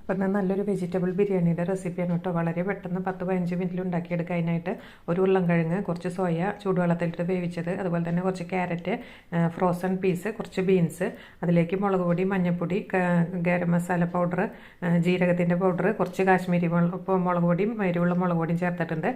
അപ്പം നല്ലൊരു വെജിറ്റബിൾ ബിരിയാണിയുടെ റെസിപ്പിയാണ് കേട്ടോ. വളരെ പെട്ടെന്ന് 10-15 മിനിറ്റിൽ ഉണ്ടാക്കിയെടുക്കുക. അതിനായിട്ട് ഒരു ഉരുളൻകിഴങ്ങ്, കുറച്ച് സോയ ചൂടുവെള്ളത്തിലിട്ട് വേവിച്ചത്, അതുപോലെ തന്നെ കുറച്ച് ക്യാരറ്റ്, ഫ്രോസൺ പീസ്, കുറച്ച് ബീൻസ്, അതിലേക്ക് മുളക് പൊടി, മഞ്ഞൾപ്പൊടി, ഗരം മസാല പൗഡർ, ജീരകത്തിൻ്റെ പൗഡർ, കുറച്ച് കാശ്മീരി മുളക് പൊടിയും എരിവുള്ള മുളക് പൊടിയും ചേർത്തിട്ടുണ്ട്.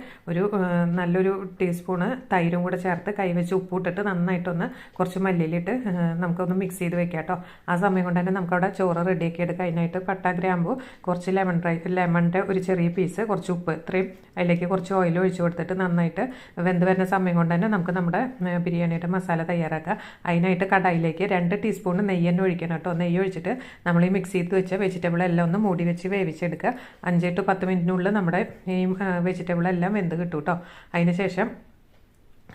നല്ലൊരു ടീസ്പൂണ് തൈരും കൂടെ ചേർത്ത് കൈവച്ച് ഉപ്പിട്ടിട്ട് നന്നായിട്ടൊന്ന് കുറച്ച് മല്ലിയിലിട്ട് നമുക്കൊന്ന് മിക്സ് ചെയ്ത് വെക്കാം കേട്ടോ. ആ സമയം കൊണ്ട് തന്നെ നമുക്കവിടെ ചോറ് റെഡിയാക്കി എടുക്കാം. അതിനായിട്ട് പട്ട, ഗ്രാമ്പു, കുറച്ച് ലെമണിൻ്റെ ഒരു ചെറിയ പീസ്, കുറച്ച് ഉപ്പ്, ഇത്രയും അതിലേക്ക് കുറച്ച് ഓയിൽ ഒഴിച്ച് കൊടുത്തിട്ട് നന്നായിട്ട് വെന്ത് വരുന്ന സമയം കൊണ്ട് തന്നെ നമുക്ക് നമ്മുടെ ബിരിയാണിയുടെ മസാല തയ്യാറാക്കാം. അതിനായിട്ട് കടായിലേക്ക് 2 ടീസ്പൂൺ നെയ്യ് തന്നെ ഒഴിക്കണം കേട്ടോ. നെയ്യ് ഒഴിച്ചിട്ട് നമ്മൾ ഈ മിക്സ് ചെയ്ത് വെച്ച വെജിറ്റബിൾ എല്ലാം ഒന്ന് മൂടി വെച്ച് വേവിച്ചെടുക്കുക. 5 to 10 മിനിറ്റിനുള്ളിൽ നമ്മുടെ ഈ വെജിറ്റബിൾ എല്ലാം വെന്ത് കിട്ടും കേട്ടോ. അതിന് ശേഷം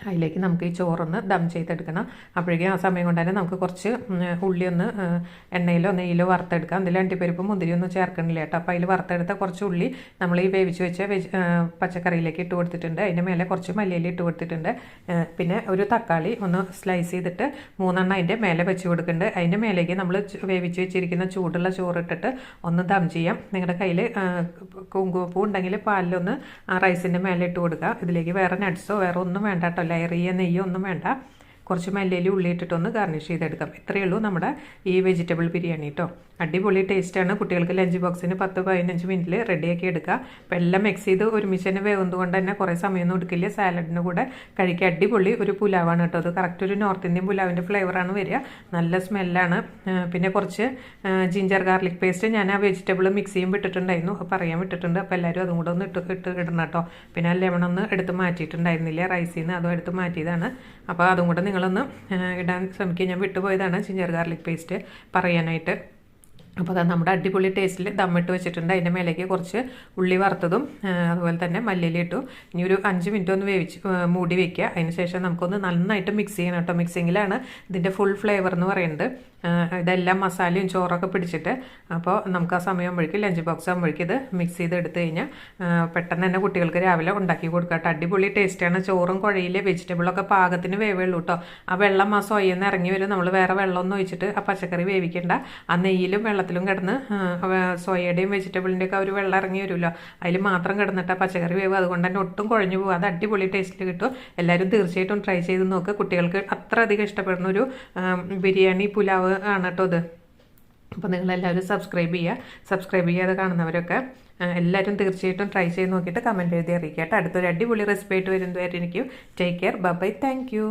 അതിലേക്ക് നമുക്ക് ഈ ചോറൊന്ന് ദം ചെയ്തെടുക്കണം. അപ്പോഴേക്കും ആ സമയം കൊണ്ട് തന്നെ നമുക്ക് കുറച്ച് ഉള്ളി ഒന്ന് എണ്ണയിലോ നെയ്യിലോ വറുത്തെടുക്കാം. അതിൽ അണ്ടിപ്പരിപ്പ് മുന്തിരിയൊന്നും ചേർക്കണില്ല കേട്ടോ. അപ്പോൾ അതിൽ വറുത്തെടുത്ത കുറച്ച് ഉള്ളി നമ്മൾ ഈ വേവിച്ച് വെച്ച പച്ചക്കറിയിലേക്ക് ഇട്ട് കൊടുത്തിട്ടുണ്ട്. അതിൻ്റെ മേലെ കുറച്ച് മല്ലിയില ഇട്ട് കൊടുത്തിട്ടുണ്ട്. പിന്നെ ഒരു തക്കാളി ഒന്ന് സ്ലൈസ് ചെയ്തിട്ട് 3 അതിൻ്റെ മേലെ വെച്ച് കൊടുക്കുന്നുണ്ട്. അതിൻ്റെ മേലേക്ക് നമ്മൾ വേവിച്ച് വെച്ചിരിക്കുന്ന ചൂടുള്ള ചോറ് ഇട്ടിട്ട് ഒന്ന് ദം ചെയ്യാം. നിങ്ങളുടെ കയ്യിൽ കുങ്കുമപ്പൂ ഉണ്ടെങ്കിൽ പാലിലൊന്ന് റൈസിൻ്റെ മേലെ ഇട്ട് കൊടുക്കുക. ഇതിലേക്ക് വേറെ നട്ട്സോ വേറെ ഒന്നും വേണ്ട കേട്ടോ. ലെയറിയ നെയ്യോ ഒന്നും വേണ്ട. കുറച്ച് മല്ലിയില ഉള്ളി ഇട്ടിട്ടൊന്ന് ഗാർണിഷ് ചെയ്തെടുക്കാം. ഇത്രയേ ഉള്ളൂ നമ്മുടെ ഈ വെജിറ്റബിൾ ബിരിയാണി കേട്ടോ. അടിപൊളി ടേസ്റ്റാണ്. കുട്ടികൾക്ക് ലഞ്ച് ബോക്സിന് 10-15 മിനിറ്റിൽ റെഡിയാക്കി എടുക്കുക. അപ്പോൾ എല്ലാം മിക്സ് ചെയ്ത് ഒരുമിച്ച് തന്നെ വേവുന്നതുകൊണ്ട് തന്നെ കുറേ സമയമൊന്നും എടുക്കില്ല. സാലഡിന് കൂടെ കഴിക്കുക. അടിപൊളി ഒരു പുലാവാണ് കേട്ടോ. അത് കറക്റ്റ് ഒരു നോർത്ത് ഇന്ത്യൻ പുലാവിൻ്റെ ഫ്ലേവറാണ് വരിക. നല്ല സ്മെല്ലാണ്. പിന്നെ കുറച്ച് ജിഞ്ചർ ഗാർലിക് പേസ്റ്റ് ഞാൻ ആ വെജിറ്റബിൾ മിക്സ് ചെയ്യുമ്പോൾ ഇട്ടിട്ടുണ്ടായിരുന്നു. പറയാൻ വിട്ടിട്ടുണ്ട്. അപ്പോൾ എല്ലാവരും അതും കൂടെ ഒന്ന് ഇടണം കേട്ടോ. പിന്നെ ലെമണൊന്ന് എടുത്ത് മാറ്റിയിട്ടുണ്ടായിരുന്നില്ല റൈസിൽ നിന്ന്, അതും എടുത്ത് മാറ്റിയതാണ്. അപ്പോൾ അതും കൂടെ നിങ്ങളൊന്ന് ഇടാൻ ശ്രമിക്കുക. ഞാൻ വിട്ടുപോയതാണ് ജിഞ്ചർ ഗാർലിക് പേസ്റ്റ് പറയാനായിട്ട്. അപ്പോൾ അത് നമ്മുടെ അടിപൊളി ടേസ്റ്റിൽ ദമ്മിട്ട് വെച്ചിട്ടുണ്ട്. അതിൻ്റെ മേലേക്ക് കുറച്ച് ഉള്ളി വറുത്തതും അതുപോലെ തന്നെ മല്ലിയില ഇട്ടു. ഇനി ഒരു 5 മിനിറ്റ് ഒന്ന് മൂടി വയ്ക്കുക. അതിന് ശേഷം നമുക്കൊന്ന് നന്നായിട്ട് മിക്സ് ചെയ്യണം കേട്ടോ. മിക്സിങ്ങിലാണ് ഇതിൻ്റെ ഫുൾ ഫ്ലേവർ എന്ന് പറയുന്നത്. ഇതെല്ലാം മസാലയും ചോറൊക്കെ പിടിച്ചിട്ട് അപ്പോൾ നമുക്ക് ആ സമയമാകുമ്പോഴേക്കും ലഞ്ച് ബോക്സ് ആകുമ്പോഴേക്കും ഇത് മിക്സ് ചെയ്ത് എടുത്തു കഴിഞ്ഞാൽ പെട്ടെന്ന് തന്നെ കുട്ടികൾക്ക് രാവിലെ ഉണ്ടാക്കി കൊടുക്കുക കേട്ടോ. അടിപൊളി ടേസ്റ്റാണ്. ചോറും കുഴയിലെ വെജിറ്റബിളൊക്കെ പാകത്തിന് വേവുള്ളൂ കേട്ടോ. ആ വെള്ളം ആ സോയിൽ ഇറങ്ങി വരും. നമ്മൾ വേറെ വെള്ളമൊന്നും ഒഴിച്ചിട്ട് ആ പച്ചക്കറി വേവിക്കേണ്ട. ആ നെയ്യിലും വെള്ളത്തിലും കിടന്ന് സോയയുടെയും വെജിറ്റബിളിൻ്റെയൊക്കെ ഒരു വെള്ളം ഇറങ്ങി വരുമല്ലോ, അതിൽ മാത്രം കിടന്നിട്ട് ആ പച്ചക്കറി വേവ്. അതുകൊണ്ട് തന്നെ ഒട്ടും കുഴഞ്ഞു പോകും. അത് അടിപൊളി ടേസ്റ്റിൽ കിട്ടും. എല്ലാവരും തീർച്ചയായിട്ടും ട്രൈ ചെയ്ത് നോക്കുക. കുട്ടികൾക്ക് അത്ര അധികം ഇഷ്ടപ്പെടുന്ന ഒരു ബിരിയാണി പുലാവ് ആണ് കേട്ടോ ഇത്. അപ്പോൾ നിങ്ങളെല്ലാവരും സബ്സ്ക്രൈബ് ചെയ്യാതെ കാണുന്നവരൊക്കെ എല്ലാവരും തീർച്ചയായിട്ടും ട്രൈ ചെയ്ത് നോക്കിയിട്ട് കമൻറ്റ് എഴുതി അറിയിക്കുക കേട്ടോ. അടുത്തൊരു അടിപൊളി റെസിപ്പി ആയിട്ട് വരുന്നതായിരിക്കും. Take care. Bye. Thank U.